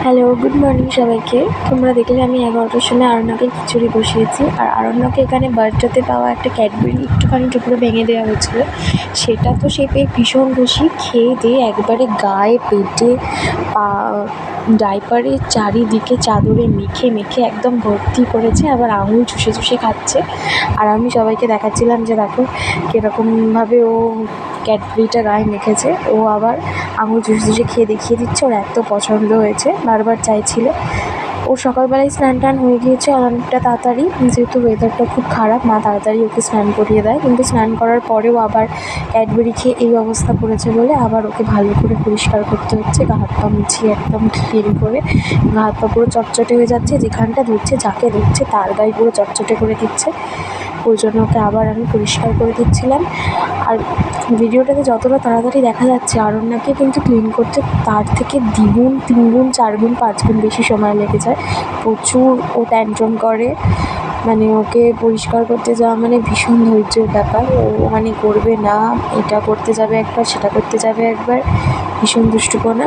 Hello, good morning সবাইকে। তোমরা দেখলে আমি 11টার সময় আরণ্যকের খিচুড়ি বসিয়েছি। আর আরণ্যকে এখানে বার্থডেতে পাওয়া একটা ক্যাডবেরি একটুখানি টুকরো ভেঙে দেওয়া হয়েছিলো। সেটা তো সে পেয়ে ভীষণ খুশি। খেয়ে দিয়ে একবারে গায়ে, পেটে, পা, ডাইপারে চারিদিকে চাদরে মেখে মেখে একদম ভর্তি করেছে। আবার আঙুল চুষে চুষে খাচ্ছে। আর আমি সবাইকে দেখাচ্ছিলাম যে দেখো কীরকমভাবে ও ক্যাডবেরিটা গায়ে মেখেছে। ও আবার আঙুল চুষে চুষে খেয়ে দেখিয়ে দিচ্ছে ওর এত পছন্দ হয়েছে, বারবার চাইছিল। ও সকালবেলায় স্নান টান হয়ে গিয়েছে অনেকটা তাড়াতাড়ি, যেহেতু ওয়েদারটা খুব খারাপ, মা তাড়াতাড়ি ওকে স্নান করিয়ে দেয়। কিন্তু স্নান করার পরেও আবার ক্যাডবেরি খেয়ে এই অবস্থা করেছে বলে আবার ওকে ভালো করে পরিষ্কার করতে হচ্ছে, গা হাত পা মুছিয়ে একদম ক্লিন করে। গা হাত পা পুরো চটচটে হয়ে যাচ্ছে, যেখানটা ধরছে যাকে ধরছে তার গায়ে পুরো চটচটে করে দিচ্ছে। ওই জন্য ওকে আবার আমি পরিষ্কার করে দিচ্ছিলাম। আর ভিডিওটাতে যতটা তাড়াতাড়ি দেখা যাচ্ছে আরণ্যকে কিন্তু ক্লিন করতে তার থেকে দ্বিগুণ, 3 গুণ, 4 গুণ, 5 গুণ বেশি সময় লেগে যায়। প্রচুর ও ট্যান্ট্রাম করে, মানে ওকে পরিষ্কার করতে যাওয়া মানে ভীষণ ধৈর্যের ব্যাপার। ও মানে করবে না, এটা করতে যাবে একবার, সেটা করতে যাবে একবার, ভীষণ দুষ্টুপনা।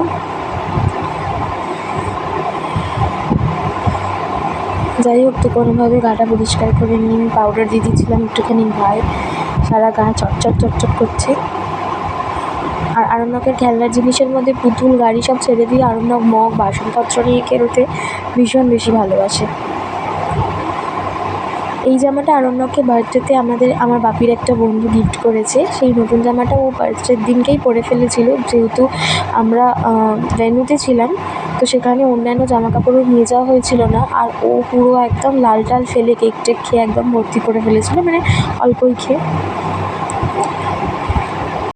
যাই হোক, তো কোনোভাবে গাটা পরিষ্কার করে নিয়ে আমি পাউডার দিয়ে দিয়েছিলাম একটুখানি গায়ে, সারা গা চটচট চটচট করছে। আর আরণ্যকের খেলনার জিনিসের মধ্যে পুতুল, গাড়ি সব ছেড়ে দিয়ে আরণ্যক মগ, বাসনপত্র নিয়ে খেলতে ভীষণ বেশি ভালোবাসে। এই জামাটা আরণ্যককে বার্থডেতে আমার বাপির একটা বন্ধু গিফট করেছে। সেই নতুন জামাটা ও বার্থডের দিনকেই পরে ফেলেছিল, যেহেতু আমরা ভেন্যুতে ছিলাম, তো সেখানে অন্যান্য জামাকাপড়ও নিয়ে যাওয়া হয়েছিল না। আর ও পুরো একদম লাল টাল ফেলে কেক টেক খেয়ে একদম ভর্তি করে ফেলেছিল, মানে অল্পই খেয়ে।